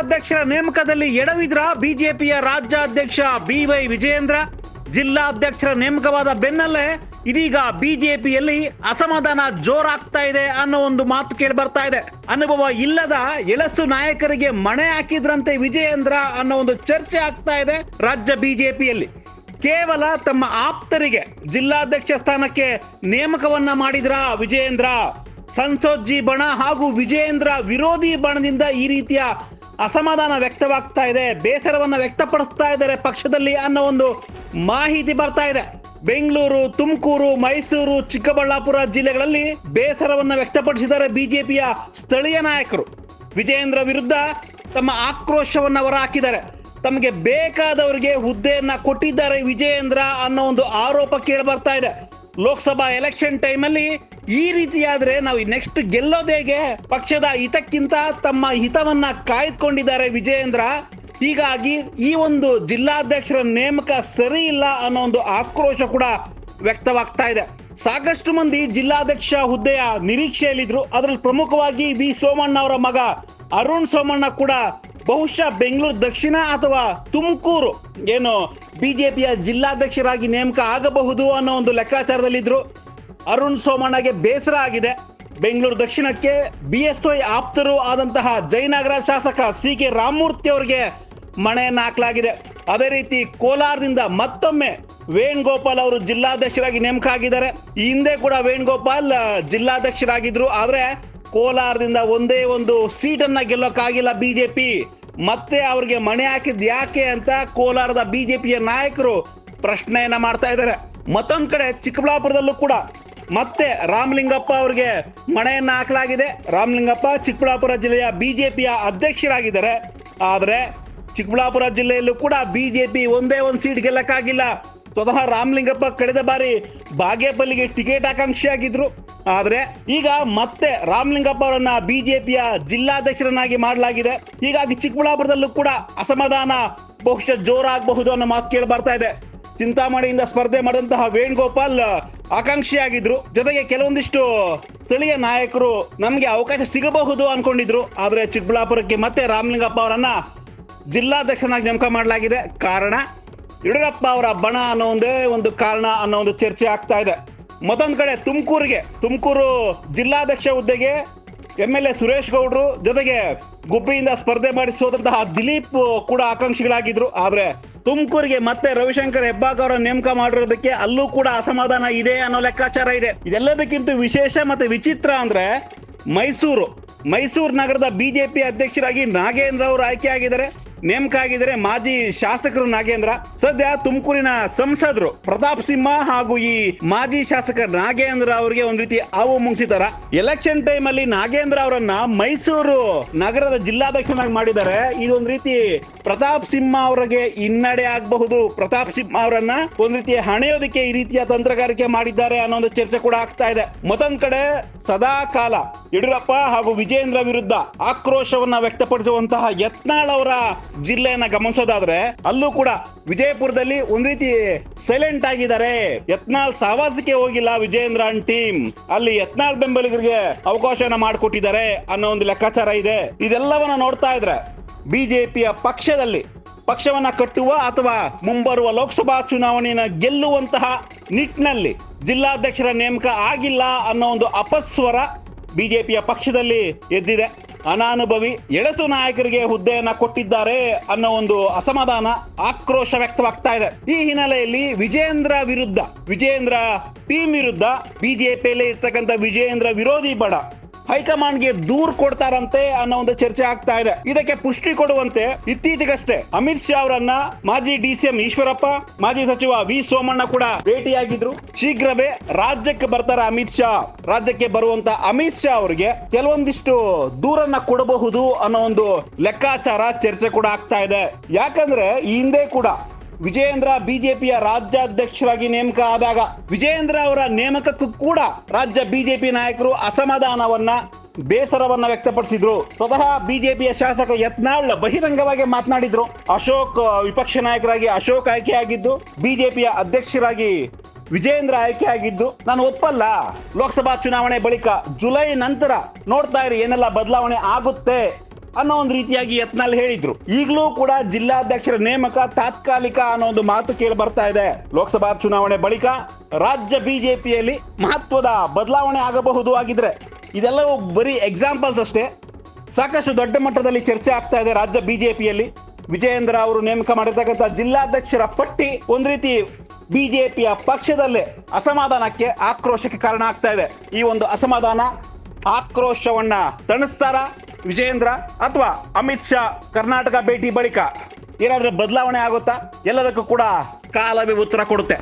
ಜಿಲ್ಲಾಧ್ಯಕ್ಷರ ನೇಮಕದಲ್ಲಿ ಎಡವಿದ್ರ ಬಿಜೆಪಿಯ ರಾಜ್ಯಾಧ್ಯಕ್ಷ BY ವಿಜಯೇಂದ್ರ. ಜಿಲ್ಲಾಧ್ಯಕ್ಷರ ನೇಮಕವಾದ ಬೆನ್ನಲ್ಲೇ ಇದೀಗ ಬಿಜೆಪಿಯಲ್ಲಿ ಅಸಮಾಧಾನ ಜೋರಾಗ್ತಾ ಇದೆ ಅನ್ನೋ ಒಂದು ಮಾತು ಕೇಳಿ ಬರ್ತಾ ಇದೆ. ಅನುಭವ ಇಲ್ಲದ ಎಳಸು ನಾಯಕರಿಗೆ ಮಣೆ ಹಾಕಿದ್ರಂತೆ ವಿಜಯೇಂದ್ರ ಅನ್ನೋ ಒಂದು ಚರ್ಚೆ ಆಗ್ತಾ ಇದೆ ರಾಜ್ಯ ಬಿಜೆಪಿಯಲ್ಲಿ. ಕೇವಲ ತಮ್ಮ ಆಪ್ತರಿಗೆ ಜಿಲ್ಲಾಧ್ಯಕ್ಷ ಸ್ಥಾನಕ್ಕೆ ನೇಮಕವನ್ನ ಮಾಡಿದ್ರ ವಿಜಯೇಂದ್ರ. ಸಂಸೋಜ್ಜಿ ಬಣ ಹಾಗೂ ವಿಜಯೇಂದ್ರ ವಿರೋಧಿ ಬಣದಿಂದ ಈ ರೀತಿಯ ಅಸಮಾಧಾನ ವ್ಯಕ್ತವಾಗ್ತಾ ಇದೆ, ಬೇಸರವನ್ನ ವ್ಯಕ್ತಪಡಿಸ್ತಾ ಇದ್ದಾರೆ ಪಕ್ಷದಲ್ಲಿ ಅನ್ನೋ ಒಂದು ಮಾಹಿತಿ ಬರ್ತಾ ಇದೆ. ಬೆಂಗಳೂರು, ತುಮಕೂರು, ಮೈಸೂರು, ಚಿಕ್ಕಬಳ್ಳಾಪುರ ಜಿಲ್ಲೆಗಳಲ್ಲಿ ಬೇಸರವನ್ನ ವ್ಯಕ್ತಪಡಿಸಿದ್ದಾರೆ ಬಿಜೆಪಿಯ ಸ್ಥಳೀಯ ನಾಯಕರು. ವಿಜಯೇಂದ್ರ ವಿರುದ್ಧ ತಮ್ಮ ಆಕ್ರೋಶವನ್ನ ಹೊರಹಾಕಿದ್ದಾರೆ. ತಮಗೆ ಬೇಕಾದವರಿಗೆ ಹುದ್ದೆಯನ್ನ ಕೊಟ್ಟಿದ್ದಾರೆ ವಿಜಯೇಂದ್ರ ಅನ್ನೋ ಒಂದು ಆರೋಪ ಕೇಳಿ ಬರ್ತಾ ಇದೆ. ಲೋಕಸಭಾ ಎಲೆಕ್ಷನ್ ಟೈಮಲ್ಲಿ ಈ ರೀತಿಯಾದ್ರೆ ನಾವು ನೆಕ್ಸ್ಟ್ ಗೆಲ್ಲೋದೇಗೆ, ಪಕ್ಷದ ಹಿತಕ್ಕಿಂತ ತಮ್ಮ ಹಿತವನ್ನ ಕಾಯ್ದುಕೊಂಡಿದ್ದಾರೆ ವಿಜಯೇಂದ್ರ. ಹೀಗಾಗಿ ಈ ಒಂದು ಜಿಲ್ಲಾಧ್ಯಕ್ಷರ ನೇಮಕ ಸರಿ ಇಲ್ಲ ಅನ್ನೋ ಒಂದು ಆಕ್ರೋಶ ಕೂಡ ವ್ಯಕ್ತವಾಗ್ತಾ ಇದೆ. ಸಾಕಷ್ಟು ಮಂದಿ ಜಿಲ್ಲಾಧ್ಯಕ್ಷ ಹುದ್ದೆಯ ನಿರೀಕ್ಷೆಯಲ್ಲಿದ್ರು. ಅದರಲ್ಲಿ ಪ್ರಮುಖವಾಗಿ ವಿ ಸೋಮಣ್ಣ ಅವರ ಮಗ ಅರುಣ್ ಸೋಮಣ್ಣ ಕೂಡ ಬಹುಶಃ ಬೆಂಗಳೂರು ದಕ್ಷಿಣ ಅಥವಾ ತುಮಕೂರು ಏನು ಬಿಜೆಪಿಯ ಜಿಲ್ಲಾಧ್ಯಕ್ಷರಾಗಿ ನೇಮಕ ಆಗಬಹುದು ಅನ್ನೋ ಒಂದು ಲೆಕ್ಕಾಚಾರದಲ್ಲಿದ್ರು. ಅರುಣ್ ಸೋಮಣ್ಣಗೆ ಬೇಸರ ಆಗಿದೆ. ಬೆಂಗಳೂರು ದಕ್ಷಿಣಕ್ಕೆ BSY ಆಪ್ತರು ಆದಂತಹ ಜಯನಗರ ಶಾಸಕ CK ರಾಮಮೂರ್ತಿ ಅವರಿಗೆ ಮಣೆಯನ್ನು ಹಾಕಲಾಗಿದೆ. ಅದೇ ರೀತಿ ಕೋಲಾರದಿಂದ ಮತ್ತೊಮ್ಮೆ ವೇಣುಗೋಪಾಲ್ ಅವರು ಜಿಲ್ಲಾಧ್ಯಕ್ಷರಾಗಿ ನೇಮಕ ಆಗಿದ್ದಾರೆ. ಈ ಹಿಂದೆ ಕೂಡ ವೇಣುಗೋಪಾಲ್ ಜಿಲ್ಲಾಧ್ಯಕ್ಷರಾಗಿದ್ರು. ಆದ್ರೆ ಕೋಲಾರದಿಂದ ಒಂದೇ ಒಂದು ಸೀಟನ್ನ ಗೆಲ್ಲೋಕ್ಕಾಗಿಲ್ಲ ಬಿಜೆಪಿ. ಮತ್ತೆ ಅವ್ರಿಗೆ ಮಣೆ ಹಾಕಿದ್ ಯಾಕೆ ಅಂತ ಕೋಲಾರದ ಬಿಜೆಪಿಯ ನಾಯಕರು ಪ್ರಶ್ನೆಯನ್ನ ಮಾಡ್ತಾ ಇದ್ದಾರೆ. ಮತ್ತೊಂದ್ ಕಡೆ ಚಿಕ್ಕಬಳ್ಳಾಪುರದಲ್ಲೂ ಕೂಡ ಮತ್ತೆ ರಾಮಲಿಂಗಪ್ಪ ಅವರಿಗೆ ಮಣೆಯನ್ನ ಹಾಕಲಾಗಿದೆ. ರಾಮಲಿಂಗಪ್ಪ ಚಿಕ್ಕಬಳ್ಳಾಪುರ ಜಿಲ್ಲೆಯ ಬಿಜೆಪಿಯ ಅಧ್ಯಕ್ಷರಾಗಿದ್ದಾರೆ. ಆದ್ರೆ ಚಿಕ್ಕಬಳ್ಳಾಪುರ ಜಿಲ್ಲೆಯಲ್ಲೂ ಕೂಡ ಬಿಜೆಪಿ ಒಂದೇ ಒಂದು ಸೀಟ್ ಗೆಲ್ಲಕ್ಕಾಗಿಲ್ಲ. ಸ್ವತಃ ರಾಮಲಿಂಗಪ್ಪ ಕಳೆದ ಬಾರಿ ಬಾಗೇಪಲ್ಲಿಗೆ ಟಿಕೆಟ್ ಆಕಾಂಕ್ಷಿಯಾಗಿದ್ರು. ಆದ್ರೆ ಈಗ ಮತ್ತೆ ರಾಮಲಿಂಗಪ್ಪ ಅವರನ್ನ ಬಿಜೆಪಿಯ ಜಿಲ್ಲಾಧ್ಯಕ್ಷರನ್ನಾಗಿ ಮಾಡಲಾಗಿದೆ. ಹೀಗಾಗಿ ಚಿಕ್ಕಬಳ್ಳಾಪುರದಲ್ಲೂ ಕೂಡ ಅಸಮಾಧಾನ ಬಹುಶಃ ಜೋರಾಗಬಹುದು ಅನ್ನೋ ಮಾತು ಕೇಳಿ ಬರ್ತಾ ಇದೆ. ಚಿಂತಾಮಣಿಯಿಂದ ಸ್ಪರ್ಧೆ ಮಾಡಿದಂತಹ ವೇಣುಗೋಪಾಲ್ ಆಕಾಂಕ್ಷಿಯಾಗಿದ್ರು. ಜೊತೆಗೆ ಕೆಲವೊಂದಿಷ್ಟು ಸ್ಥಳೀಯ ನಾಯಕರು ನಮಗೆ ಅವಕಾಶ ಸಿಗಬಹುದು ಅನ್ಕೊಂಡಿದ್ರು. ಆದ್ರೆ ಚಿಕ್ಕಬಳ್ಳಾಪುರಕ್ಕೆ ಮತ್ತೆ ರಾಮಲಿಂಗಪ್ಪ ಅವರನ್ನ ಜಿಲ್ಲಾಧ್ಯಕ್ಷನಾಗಿ ನೇಮಕ ಮಾಡಲಾಗಿದೆ. ಕಾರಣ ಯಡಿಯೂರಪ್ಪ ಅವರ ಬಣ ಅನ್ನೋ ಒಂದೇ ಒಂದು ಕಾರಣ ಅನ್ನೋ ಒಂದು ಚರ್ಚೆ ಆಗ್ತಾ ಇದೆ. ಮತ್ತೊಂದು ಕಡೆ ತುಮಕೂರು ಜಿಲ್ಲಾಧ್ಯಕ್ಷ ಹುದ್ದೆಗೆ MLA ಸುರೇಶ್ ಗೌಡ್ರು ಜೊತೆಗೆ ಗುಬ್ಬಿಯಿಂದ ಸ್ಪರ್ಧೆ ಮಾಡಿ ಸೋದಂತಹ ದಿಲೀಪ್ ಕೂಡ ಆಕಾಂಕ್ಷಿಗಳಾಗಿದ್ರು. ಆದ್ರೆ ತುಮಕೂರಿಗೆ ಮತ್ತೆ ರವಿಶಂಕರ್ ಹೆಬ್ಬಾರ್ ಅವರ ನೇಮಕ ಮಾಡಿರೋದಕ್ಕೆ ಅಲ್ಲೂ ಕೂಡ ಅಸಮಾಧಾನ ಇದೆ ಅನ್ನೋ ಲೆಕ್ಕಾಚಾರ ಇದೆ. ಇದೆಲ್ಲದಕ್ಕಿಂತ ವಿಶೇಷ ಮತ್ತೆ ವಿಚಿತ್ರ ಅಂದ್ರೆ ಮೈಸೂರು ನಗರದ ಬಿಜೆಪಿ ಅಧ್ಯಕ್ಷರಾಗಿ ನಾಗೇಂದ್ರ ಅವರು ಆಯ್ಕೆಯಾಗಿದ್ದಾರೆ, ನೇಮಕ ಆಗಿದ್ದಾರೆ. ಮಾಜಿ ಶಾಸಕರು ನಾಗೇಂದ್ರ. ಸದ್ಯ ತುಮಕೂರಿನ ಸಂಸದರು ಪ್ರತಾಪ್ ಸಿಂಹ ಹಾಗೂ ಈ ಮಾಜಿ ಶಾಸಕ ನಾಗೇಂದ್ರ ಅವರಿಗೆ ಒಂದ್ ರೀತಿ ಹಾವು ಮುಂಗಿಸಿದಾರ. ಎಲೆಕ್ಷನ್ ಟೈಮ್ ಅಲ್ಲಿ ನಾಗೇಂದ್ರ ಅವರನ್ನ ಮೈಸೂರು ನಗರದ ಜಿಲ್ಲಾಧ್ಯಕ್ಷನಾಗಿ ಮಾಡಿದ್ದಾರೆ. ಇದೊಂದ್ ರೀತಿ ಪ್ರತಾಪ್ ಸಿಂಹ ಅವರಿಗೆ ಹಿನ್ನಡೆ ಆಗಬಹುದು. ಪ್ರತಾಪ್ ಸಿಂಹ ಅವರನ್ನ ಒಂದ್ ರೀತಿ ಹಣೆಯೋದಕ್ಕೆ ಈ ರೀತಿಯ ತಂತ್ರಗಾರಿಕೆ ಮಾಡಿದ್ದಾರೆ ಅನ್ನೋ ಒಂದು ಚರ್ಚೆ ಕೂಡ ಆಗ್ತಾ ಇದೆ. ಮತ್ತೊಂದ್ ಕಡೆ ಸದಾ ಕಾಲ ಯಡಿಯೂರಪ್ಪ ಹಾಗೂ ವಿಜಯೇಂದ್ರ ವಿರುದ್ಧ ಆಕ್ರೋಶವನ್ನ ವ್ಯಕ್ತಪಡಿಸುವಂತಹ ಯತ್ನಾಳ್ ಅವರ ಜಿಲ್ಲೆಯನ್ನ ಗಮನಿಸೋದಾದ್ರೆ ಅಲ್ಲೂ ಕೂಡ ವಿಜಯಪುರದಲ್ಲಿ ಒಂದ್ ರೀತಿ ಸೈಲೆಂಟ್ ಆಗಿದ್ದಾರೆ. ಯತ್ನಾಳ್ ಸಹವಾಸಕ್ಕೆ ಹೋಗಿಲ್ಲ ವಿಜಯೇಂದ್ರ ಟೀಮ್. ಅಲ್ಲಿ ಯತ್ನಾಳ್ ಬೆಂಬಲಿಗರಿಗೆ ಅವಕಾಶವನ್ನ ಮಾಡಿಕೊಟ್ಟಿದ್ದಾರೆ ಅನ್ನೋ ಒಂದು ಲೆಕ್ಕಾಚಾರ ಇದೆ. ಇದೆಲ್ಲವನ್ನ ನೋಡ್ತಾ ಇದ್ರೆ ಬಿಜೆಪಿಯ ಪಕ್ಷವನ್ನ ಕಟ್ಟುವ ಅಥವಾ ಮುಂಬರುವ ಲೋಕಸಭಾ ಚುನಾವಣೆಯನ್ನು ಗೆಲ್ಲುವಂತಹ ನಿಟ್ಟಿನಲ್ಲಿ ಜಿಲ್ಲಾಧ್ಯಕ್ಷರ ನೇಮಕ ಆಗಿಲ್ಲ ಅನ್ನೋ ಒಂದು ಅಪಸ್ವರ ಬಿಜೆಪಿಯ ಪಕ್ಷದಲ್ಲಿ ಎದ್ದಿದೆ. ಅನಾನುಭವಿ ಎಳಸು ನಾಯಕರಿಗೆ ಹುದ್ದೆಯನ್ನ ಕೊಟ್ಟಿದ್ದಾರೆ ಅನ್ನೋ ಒಂದು ಅಸಮಾಧಾನ, ಆಕ್ರೋಶ ವ್ಯಕ್ತವಾಗ್ತಾ ಇದೆ. ಈ ಹಿನ್ನೆಲೆಯಲ್ಲಿ ವಿಜಯೇಂದ್ರ ಟೀಮ್ ವಿರುದ್ಧ ಬಿಜೆಪಿಯಲ್ಲಿ ಇರ್ತಕ್ಕಂಥ ವಿಜಯೇಂದ್ರ ವಿರೋಧಿ ಬಣ ಹೈಕಮಾಂಡ್ಗೆ ದೂರ್ ಕೊಡ್ತಾರಂತೆ ಅನ್ನೋ ಒಂದು ಚರ್ಚೆ ಆಗ್ತಾ ಇದೆ. ಇದಕ್ಕೆ ಪುಷ್ಟಿ ಕೊಡುವಂತೆ ಇತ್ತೀಚೆಗಷ್ಟೇ ಅಮಿತ್ ಶಾ ಅವರನ್ನ ಮಾಜಿ DCM ಈಶ್ವರಪ್ಪ, ಮಾಜಿ ಸಚಿವ ವಿ ಸೋಮಣ್ಣ ಕೂಡ ಭೇಟಿಯಾಗಿದ್ರು. ಶೀಘ್ರವೇ ರಾಜ್ಯಕ್ಕೆ ಬರ್ತಾರೆ ಅಮಿತ್ ಶಾ. ರಾಜ್ಯಕ್ಕೆ ಬರುವಂತ ಅಮಿತ್ ಶಾ ಅವರಿಗೆ ಕೆಲವೊಂದಿಷ್ಟು ದೂರನ್ನ ಕೊಡಬಹುದು ಅನ್ನೋ ಒಂದು ಲೆಕ್ಕಾಚಾರ, ಚರ್ಚೆ ಕೂಡ ಆಗ್ತಾ ಇದೆ. ಯಾಕಂದ್ರೆ ಈ ಹಿಂದೆ ಕೂಡ ವಿಜಯೇಂದ್ರ ಬಿಜೆಪಿಯ ರಾಜ್ಯಾಧ್ಯಕ್ಷರಾಗಿ ನೇಮಕ ಆದಾಗ ವಿಜಯೇಂದ್ರ ಅವರ ನೇಮಕಕ್ಕೂ ಕೂಡ ರಾಜ್ಯ ಬಿಜೆಪಿ ನಾಯಕರು ಅಸಮಾಧಾನವನ್ನ, ಬೇಸರವನ್ನ ವ್ಯಕ್ತಪಡಿಸಿದ್ರು. ಸ್ವತಃ ಬಿಜೆಪಿಯ ಶಾಸಕ ಯತ್ನಾಳ್ ಬಹಿರಂಗವಾಗಿ ಮಾತನಾಡಿದ್ರು. ವಿಪಕ್ಷ ನಾಯಕರಾಗಿ ಅಶೋಕ್ ಆಯ್ಕೆಯಾಗಿದ್ದು, ಬಿಜೆಪಿಯ ಅಧ್ಯಕ್ಷರಾಗಿ ವಿಜಯೇಂದ್ರ ಆಯ್ಕೆಯಾಗಿದ್ದು ನಾನು ಒಪ್ಪಲ್ಲ. ಲೋಕಸಭಾ ಚುನಾವಣೆ ಬಳಿಕ ಜುಲೈ ನಂತರ ನೋಡ್ತಾ ಇರಿ ಏನೆಲ್ಲ ಬದಲಾವಣೆ ಆಗುತ್ತೆ ಅನ್ನೋ ಒಂದು ರೀತಿಯಾಗಿ ಯತ್ನಾಳ್ ಹೇಳಿದ್ರು. ಈಗಲೂ ಕೂಡ ಜಿಲ್ಲಾಧ್ಯಕ್ಷರ ನೇಮಕ ತಾತ್ಕಾಲಿಕ ಅನ್ನೋ ಒಂದು ಮಾತು ಕೇಳಿ ಬರ್ತಾ ಇದೆ. ಲೋಕಸಭಾ ಚುನಾವಣೆ ಬಳಿಕ ರಾಜ್ಯ ಬಿಜೆಪಿಯಲ್ಲಿ ಮಹತ್ವದ ಬದಲಾವಣೆ ಆಗಬಹುದು ಆಗಿದ್ರೆ ಇದೆಲ್ಲವೂ ಬರೀ ಎಕ್ಸಾಂಪಲ್ಸ್ ಅಷ್ಟೇ. ಸಾಕಷ್ಟು ದೊಡ್ಡ ಮಟ್ಟದಲ್ಲಿ ಚರ್ಚೆ ಆಗ್ತಾ ಇದೆ ರಾಜ್ಯ ಬಿಜೆಪಿಯಲ್ಲಿ. ವಿಜಯೇಂದ್ರ ಅವರು ನೇಮಕ ಮಾಡಿರ್ತಕ್ಕಂಥ ಜಿಲ್ಲಾಧ್ಯಕ್ಷರ ಪಟ್ಟಿ ಒಂದು ರೀತಿ ಬಿಜೆಪಿಯ ಪಕ್ಷದಲ್ಲೇ ಅಸಮಾಧಾನಕ್ಕೆ, ಆಕ್ರೋಶಕ್ಕೆ ಕಾರಣ ಆಗ್ತಾ ಇದೆ. ಈ ಒಂದು ಅಸಮಾಧಾನ, ಆಕ್ರೋಶವನ್ನ ತಣಿಸ್ತಾರ ವಿಜಯೇಂದ್ರ, ಅಥವಾ ಅಮಿತ್ ಶಾ ಕರ್ನಾಟಕ ಭೇಟಿ ಬಳಿಕ ಏನಾದ್ರೂ ಬದಲಾವಣೆ ಆಗುತ್ತಾ? ಎಲ್ಲದಕ್ಕೂ ಕೂಡ ಕಾಲವೇ ಉತ್ತರ ಕೊಡುತ್ತೆ.